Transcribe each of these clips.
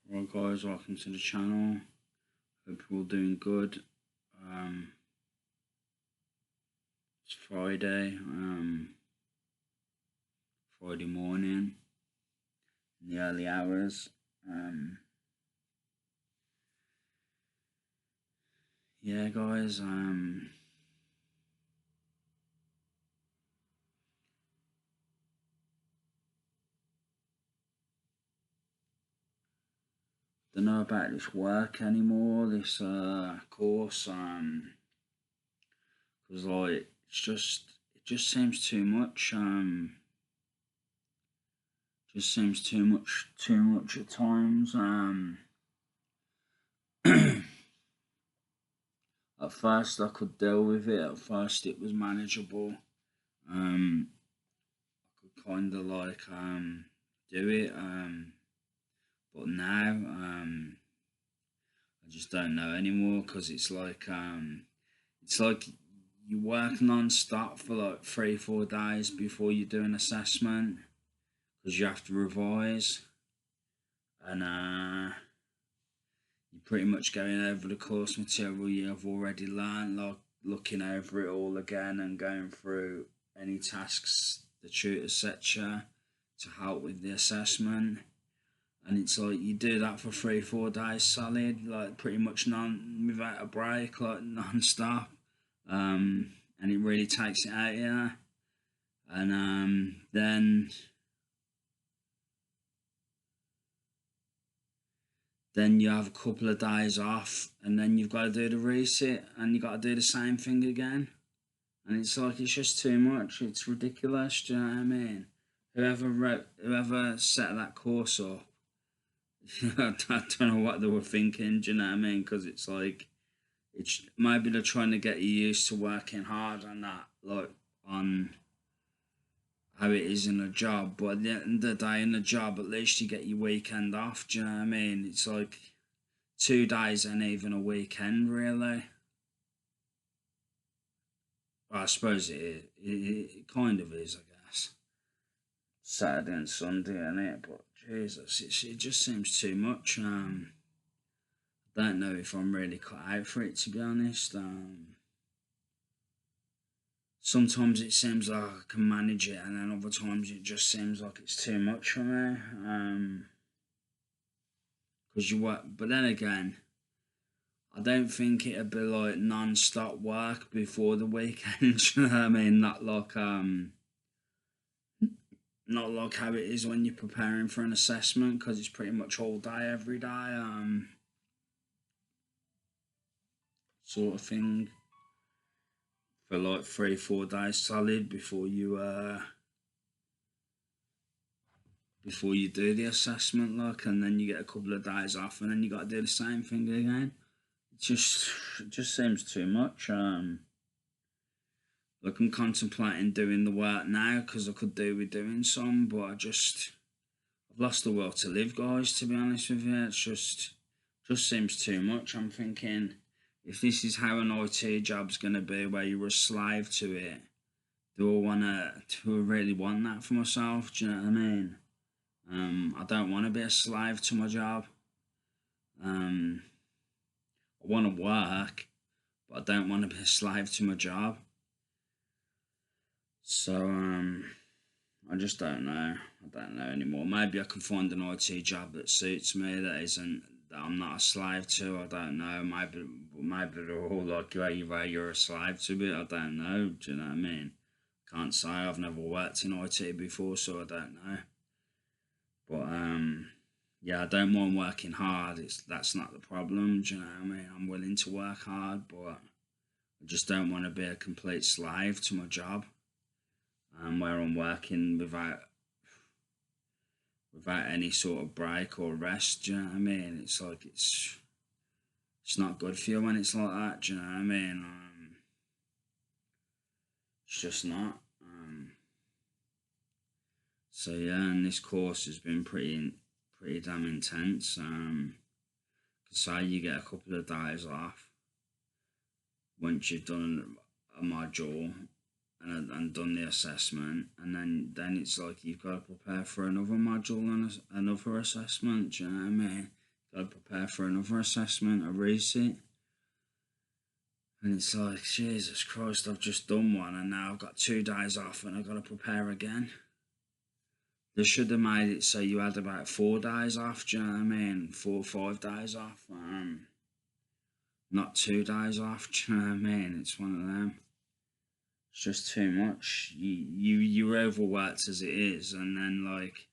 Right guys, welcome to the channel. Hope you're all doing good. It's Friday, Friday morning in the early hours. Yeah guys, don't know about this work anymore, this course, because like it just seems too much, just seems too much at times. At first I could deal with it, at first it was manageable. I could kind of like do it, but now I just don't know anymore because it's like you work non-stop for like 3-4 days before you do an assessment because you have to revise, and you're pretty much going over the course material you have already learned, like looking over it all again and going through any tasks the tutor set you to help with the assessment. And it's like you do that for 3-4 days solid, like pretty much without a break, like non-stop. And it really takes it out of you. And then you have a couple of days off, and then you've got to do the resit, and you got to do the same thing again. And it's like it's just too much. It's ridiculous. Do you know what I mean? Whoever set that course up, I don't know what they were thinking. Do you know what I mean? Because it's like it's maybe they're trying to get you used to working hard and that, like on how it is in a job. But at the end of the day, in a job, at least you get your weekend off. Do you know what I mean? It's like 2 days and even a weekend, really. Well, I suppose it kind of is, I guess. Saturday and Sunday, and it. But Jesus, it just seems too much. I don't know if I'm really cut out for it, to be honest. Sometimes it seems like I can manage it, and then other times it just seems like it's too much for me. Because you work, but then again, I don't think it'd be like non-stop work before the weekend. You know what I mean? Not like how it is when you're preparing for an assessment, because it's pretty much all day every day, sort of thing, for like 3-4 days solid before you do the assessment, like, and then you get a couple of days off, and then you got to do the same thing again. It just seems too much. Like, I'm contemplating doing the work now because I could do with doing some, but I've lost the will to live, guys. To be honest with you, it's just seems too much. I'm thinking, if this is how an IT job's gonna be, where you're a slave to it, do I really want that for myself? Do you know what I mean? I don't want to be a slave to my job. I want to work, but I don't want to be a slave to my job. So I just don't know. I don't know anymore. Maybe I can find an IT job that suits me, that I'm not a slave to. I don't know. Maybe they're all like you're a slave to it. I don't know. Do you know what I mean? Can't say. I've never worked in IT before, so I don't know. But yeah, I don't mind working hard. That's not the problem. Do you know what I mean? I'm willing to work hard, but I just don't want to be a complete slave to my job, where I'm working without any sort of break or rest. Do you know what I mean? It's like it's not good for you when it's like that. Do you know what I mean? It's just not. So yeah, and this course has been pretty damn intense. Say you get a couple of days off once you've done a module and done the assessment, and then it's like you've got to prepare for another module and another assessment. Do you know what I mean? got to prepare for another assessment, a resit. And it's like, Jesus Christ, I've just done one and now I've got 2 days off and I've got to prepare again. They should have made it so you had about 4 days off, do you know what I mean? 4 or 5 days off. Not 2 days off, do you know what I mean? It's one of them. It's just too much. You're overworked as it is, and then like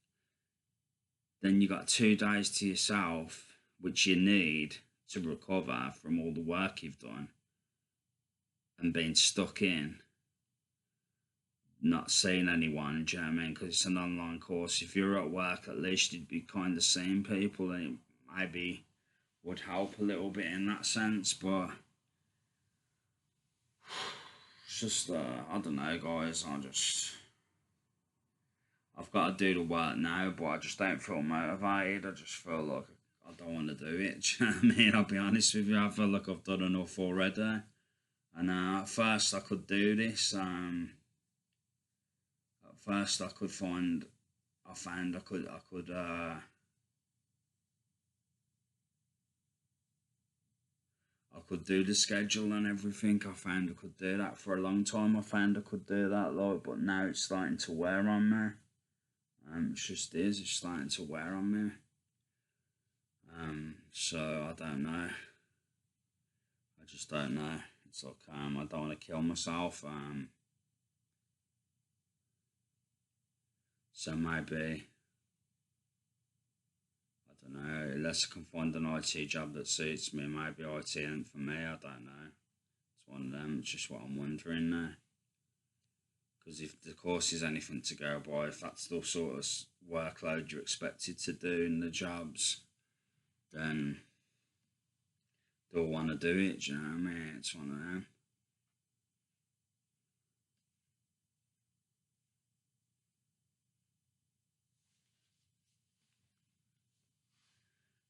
then you got 2 days to yourself, which you need to recover from all the work you've done and being stuck in, not seeing anyone, do you know what I mean? Because it's an online course. If you're at work, at least you'd be kind of seeing people, and it maybe would help a little bit in that sense, but it's just, I don't know, guys. I've got to do the work now, but I just don't feel motivated. I just feel like I don't want to do it. Do you know what I mean? I'll be honest with you. I feel like I've done enough already. And at first I could do this. At first I found I could do the schedule and everything. I found I could do that for a long time. I found I could do that, like, but now it's starting to wear on me. It's starting to wear on me. So I don't know. I just don't know. It's like I don't want to kill myself. So maybe I don't know. Unless I can find an IT job that suits me, maybe IT ain't for me. I don't know. It's one of them. It's just what I'm wondering now. Because if the course is anything to go by, if that's the sort of workload you're expected to do in the jobs, then they'll want to do it, do you know what I mean? It's one of them.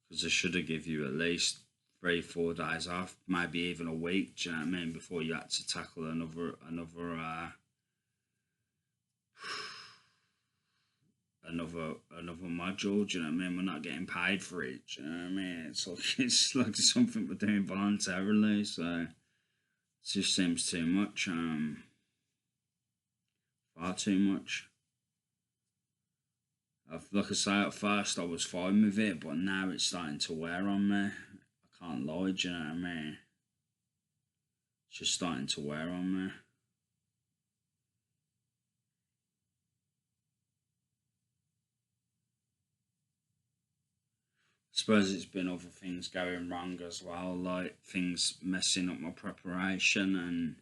Because they should have give you at least 3-4 days off, maybe even a week, do you know what I mean, before you had to tackle another module, do you know what I mean? We're not getting paid for it, do you know what I mean? It's like something we're doing voluntarily, so it just seems too much, far too much. Like I say, at first I was fine with it, but now it's starting to wear on me. I can't lie, do you know what I mean? It's just starting to wear on me. I suppose it's been other things going wrong as well, like things messing up my preparation and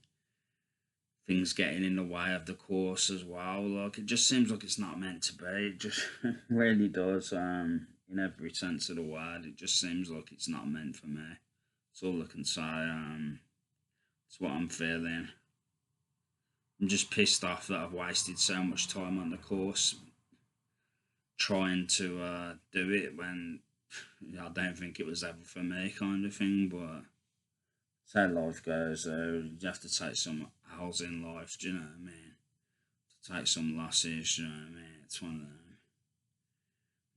things getting in the way of the course as well. Like it just seems like it's not meant to be. It just really does. In every sense of the word, it just seems like it's not meant for me. That's all I can say. It's what I'm feeling. I'm just pissed off that I've wasted so much time on the course trying to do it when I don't think it was ever for me, kind of thing. But it's how life goes. You have to take some L's in life, do you know what I mean? To take some losses, do you know what I mean? It's one of them.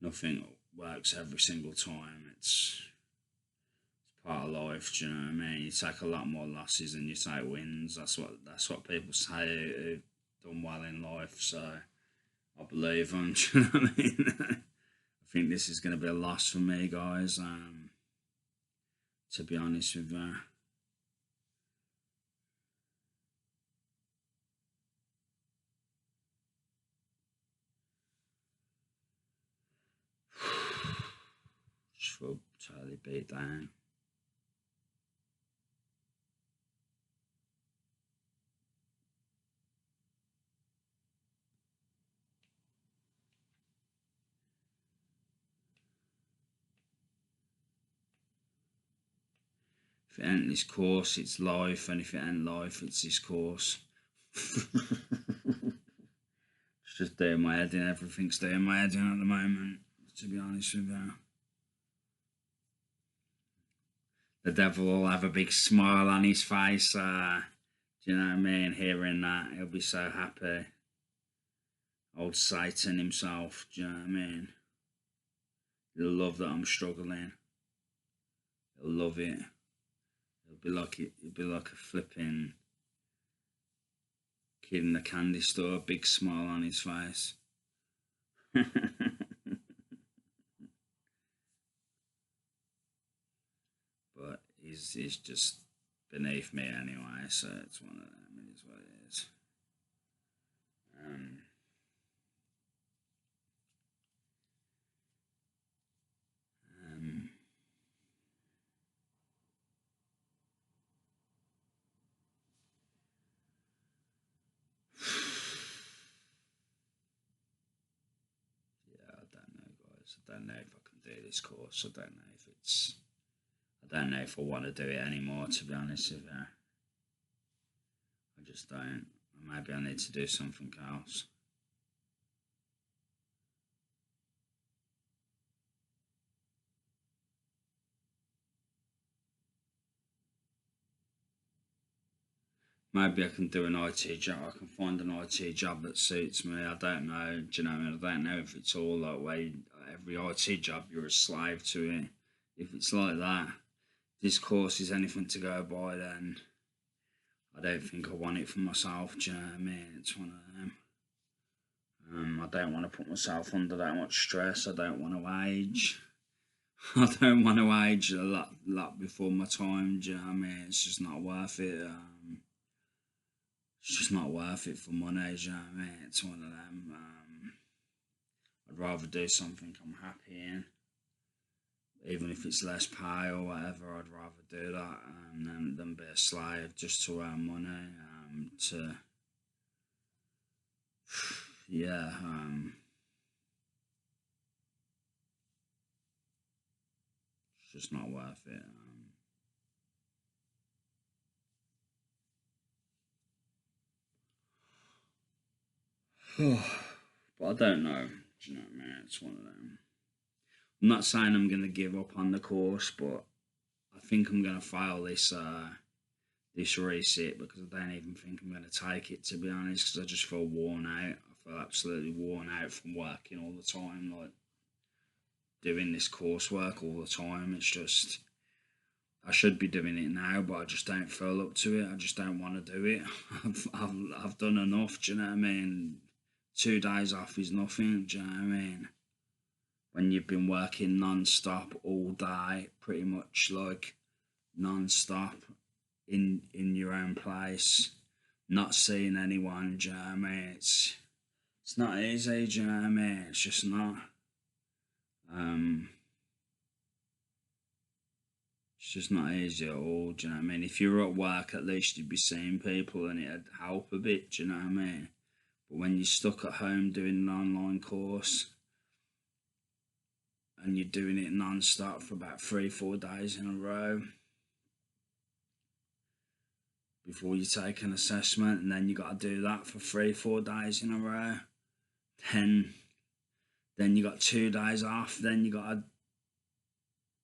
Nothing works every single time. It's part of life, do you know what I mean? You take a lot more losses than you take wins. That's what people say who've done well in life. So I believe them. Do you know what I mean? I think this is going to be a loss for me, guys. To be honest with you. Just feel totally beat down. If it ain't this course, it's life, and if it ain't life, it's this course. It's just doing my head in. Everything's doing my head in at the moment, to be honest with you. The devil will have a big smile on his face. Do you know what I mean? Hearing that, he'll be so happy. Old Satan himself, do you know what I mean? He'll love that I'm struggling. He'll love it. It'll be like a flipping kid in the candy store, big smile on his face. But he's just beneath me anyway, so it's one of them. It is what it is. Um, um, yeah, I don't know, guys. I don't know if I can do this course. I don't know if it's. I don't know if I want to do it anymore. To be honest with you, I just don't. Maybe I need to do something else. Maybe I can do an IT job. I can find an IT job that suits me. I don't know. Do you know what I mean? I don't know if it's all that way. Every IT job, you're a slave to it. If it's like that, this course is anything to go by, then I don't think I want it for myself. Do you know what I mean? It's one of them. I don't want to put myself under that much stress. I don't want to age. I don't want to age a lot before my time. Do you know what I mean? It's just not worth it. It's just not worth it for money. Do you know what I mean? It's one of them. I'd rather do something I'm happy in, even if it's less pay or whatever. I'd rather do that than be a slave just to earn money. Yeah. It's just not worth it. But I don't know. Do you know what I mean? It's one of them. I'm not saying I'm gonna give up on the course, but I think I'm gonna fail this resit because I don't even think I'm gonna take it, to be honest. Because I just feel worn out. I feel absolutely worn out from working all the time, like doing this coursework all the time. It's just I should be doing it now, but I just don't feel up to it. I just don't want to do it. I've done enough. Do you know what I mean? 2 days off is nothing. Do you know what I mean? When you've been working non-stop all day, pretty much like non-stop in your own place, not seeing anyone. Do you know what I mean? It's not easy. Do you know what I mean? It's just not. Um, it's just not easy at all. Do you know what I mean? If you were at work, at least you'd be seeing people and it'd help a bit. Do you know what I mean? But when you're stuck at home doing an online course and you're doing it non-stop for about 3-4 days in a row before you take an assessment, and then you got to do that for 3-4 days in a row, then you got 2 days off, then you got to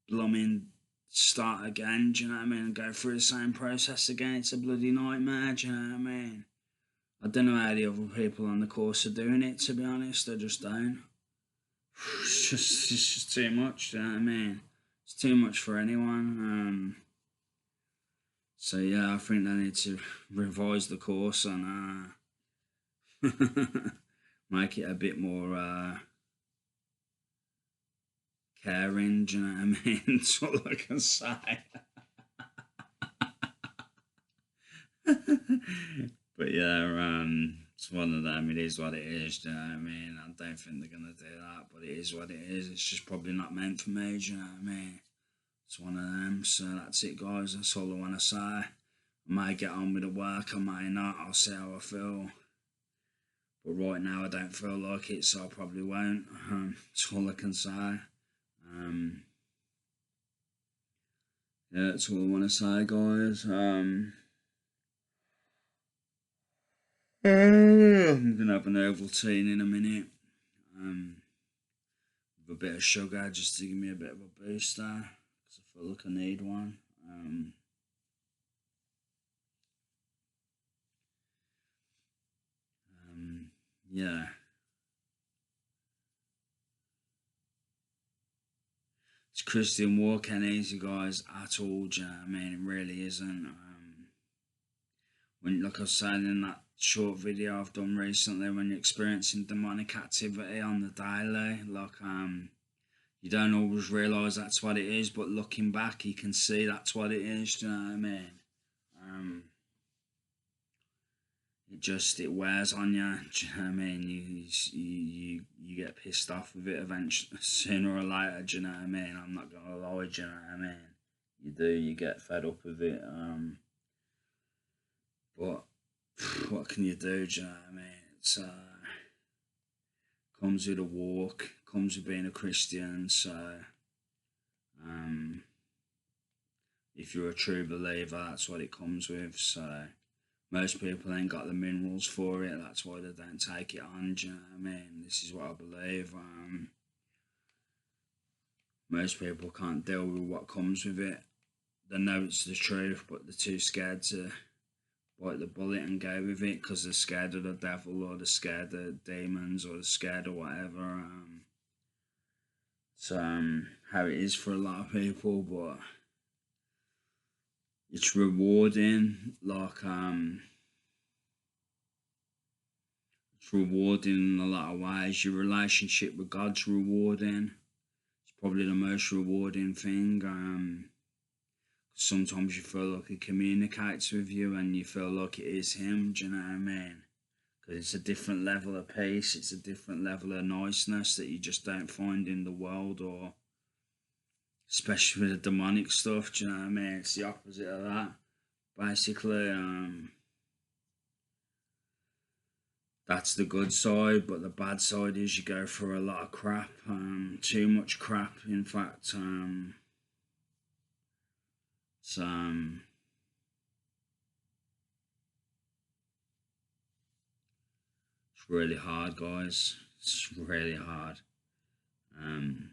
blooming start again. Do you know what I mean? And go through the same process again. It's a bloody nightmare. Do you know what I mean? I don't know how the other people on the course are doing it, to be honest. I just don't. It's just too much. Do you know what I mean? It's too much for anyone. So yeah, I think they need to revise the course and make it a bit more caring. Do you know what I mean? That's all I can say. But yeah, it's one of them. It is what it is. Do you know what I mean? I don't think they're gonna do that, but it is what it is. It's just probably not meant for me. Do you know what I mean? It's one of them. So that's it, guys. That's all I want to say. I may get on with the work. I may not. I'll see how I feel. But right now, I don't feel like it, so I probably won't. That's all I can say. Yeah, that's all I want to say, guys. I'm gonna have an Ovaltine in a minute. With a bit of sugar just to give me a bit of a booster because I feel like I need one. Yeah. This Christian walk ain't easy, guys, at all. Do you know what I mean? It really isn't. When, like I was saying in that short video I've done recently, when you're experiencing demonic activity on the daily, like you don't always realise that's what it is, but looking back, you can see that's what it is. Do you know what I mean? It wears on you. Do you know what I mean? You get pissed off with it eventually, sooner or later. Do you know what I mean? I'm not gonna lie. Do you know what I mean? You do. You get fed up with it. But what can you do? Do you know what I mean? It's comes with a walk. Comes with being a Christian. So if you're a true believer, that's what it comes with. So most people ain't got the minerals for it. That's why they don't take it on. Do you know what I mean? This is what I believe. Most people can't deal with what comes with it. They know it's the truth, but they're too scared to bite the bullet and go with it because they're scared of the devil, or they're scared of demons, or they're scared of whatever. It's how it is for a lot of people, but it's rewarding. Like it's rewarding in a lot of ways. Your relationship with God's rewarding. It's probably the most rewarding thing. Sometimes you feel like He communicates with you, and you feel like it is Him. Do you know what I mean? Because it's a different level of peace. It's a different level of niceness that you just don't find in the world, or especially with the demonic stuff. Do you know what I mean? It's the opposite of that. Basically, that's the good side, but the bad side is you go through a lot of crap, too much crap, in fact. It's really hard, guys. It's really hard. And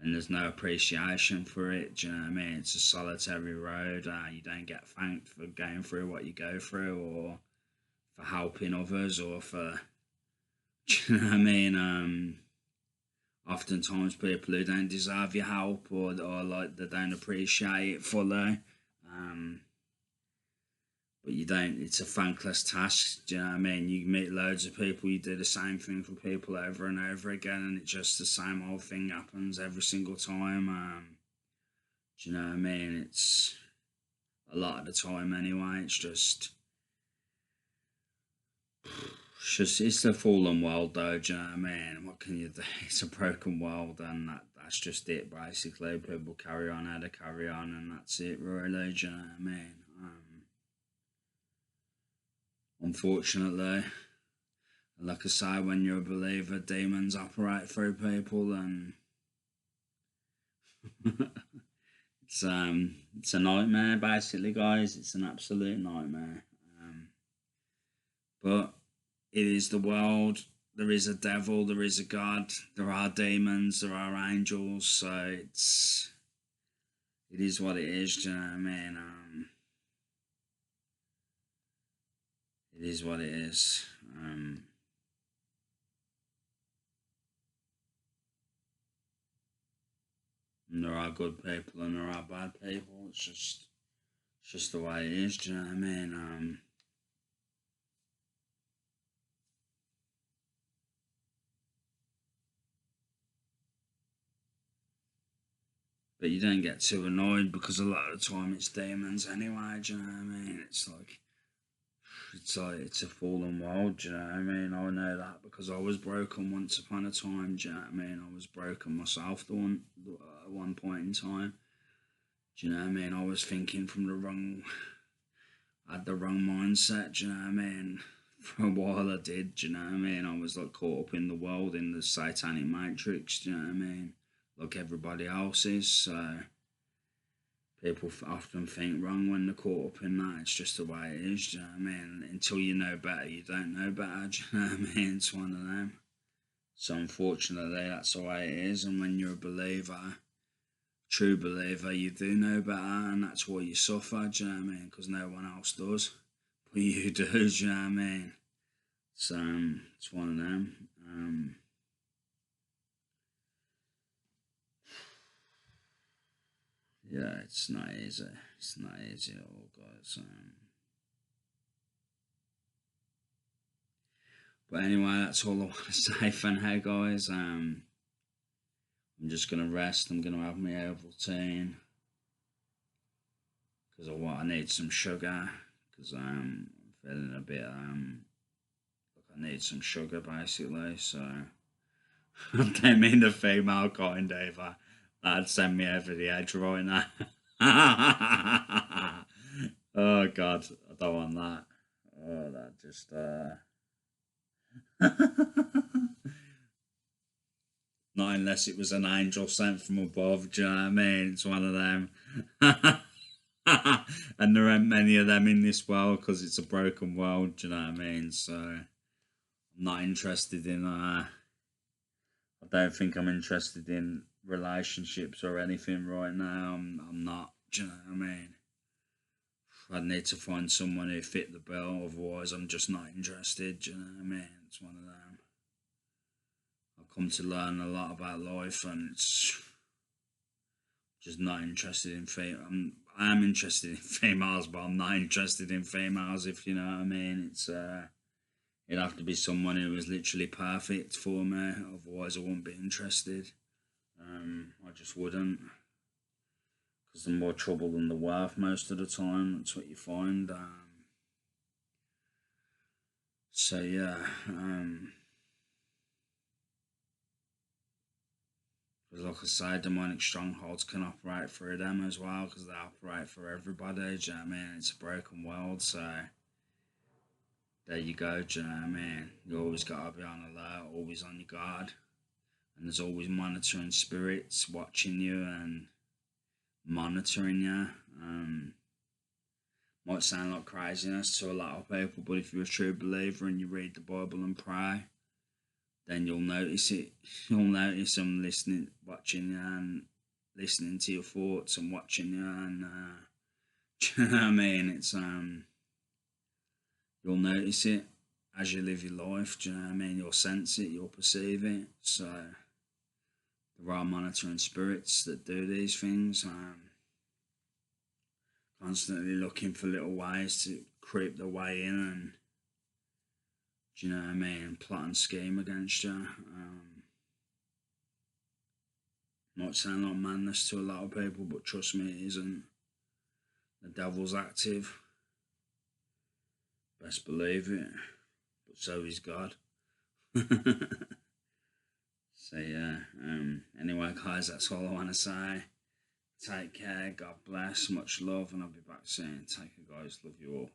there's no appreciation for it. Do you know what I mean? It's a solitary road. You don't get thanked for going through what you go through, or for helping others, or for, do you know what I mean? Oftentimes people who don't deserve your help, or like they don't appreciate it fully. But you don't, it's a thankless task. Do you know what I mean? You meet loads of people, you do the same thing for people over and over again, and it's just the same old thing happens every single time. Do you know what I mean? It's a lot of the time anyway. It's the fallen world though. Do you know what I mean? What can you do? It's a broken world, and that's just it basically. People carry on how they carry on, and that's it really. Do you know what I mean? Unfortunately, like I say, when you're a believer, demons operate through people, and it's a nightmare basically, guys. It's an absolute nightmare. But it is the world. There is a devil. There is a God. There are demons. There are angels. So it is what it is. Do you know what I mean? It is what it is. And there are good people and there are bad people. It's just the way it is. Do you know what I mean? But you don't get too annoyed, because a lot of the time it's demons anyway. Do you know what I mean? It's like it's a fallen world. Do you know what I mean? I know that because I was broken once upon a time. Do you know what I mean? I was broken myself at one point in time. Do you know what I mean? I was thinking from I had the wrong mindset. Do you know what I mean? For a while I did. Do you know what I mean? I was like caught up in the world, in the satanic matrix. Do you know what I mean? Like everybody else is. So people often think wrong when they're caught up in that. It's just the way it is. Do you know what I mean? Until you know better, you don't know better. Do you know what I mean? It's one of them. So unfortunately, that's the way it is. And when you're a believer, true believer, you do know better, and that's why you suffer. Do you know what I mean? Because no one else does, but you do. Do you know what I mean? So it's one of them. yeah, it's not easy. It's not easy at all, guys. But anyway, that's all I want to say for now, guys. I'm just gonna rest. I'm gonna have my Ovaltine because I need some sugar because I'm feeling a bit like I need some sugar basically. So I don't mean the female kind either. That'd send me over the edge right now. Oh God, I don't want that. Oh, that just not unless it was an angel sent from above. Do you know what I mean? It's one of them. And there aren't many of them in this world because it's a broken world. Do you know what I mean? So I'm not interested in. I don't think I'm interested in relationships or anything right now. I'm not. Do you know what I mean? I need to find someone who fit the bill. Otherwise, I'm just not interested. Do you know what I mean? It's one of them. I've come to learn a lot about life, and it's just not interested in I am interested in females, but I'm not interested in females. If you know what I mean, it'd have to be someone who was literally perfect for me. Otherwise, I wouldn't be interested. I just wouldn't, because the more trouble than the worth most of the time. That's what you find. So yeah. Like I say, demonic strongholds can operate through them as well because they operate for everybody. Do you know what I mean? It's a broken world, so there you go. Do you know what I mean? You always got to be on alert, always on your guard, and there's always monitoring spirits watching you and monitoring you. Might sound like craziness to a lot of people, but if you're a true believer and you read the Bible and pray, then you'll notice it. You'll notice them listening, watching you, and listening to your thoughts and watching you, and do you know what I mean? It's you'll notice it as you live your life. Do you know what I mean? You'll sense it, you'll perceive it. So there are monitoring spirits that do these things. Constantly looking for little ways to creep their way in and, do you know what I mean, plot and scheme against you. Might sound like madness to a lot of people, but trust me, it isn't. The devil's active. Best believe it. But so is God. So yeah. Anyway, guys, that's all I want to say. Take care. God bless. Much love, and I'll be back soon. Take care, guys. Love you all.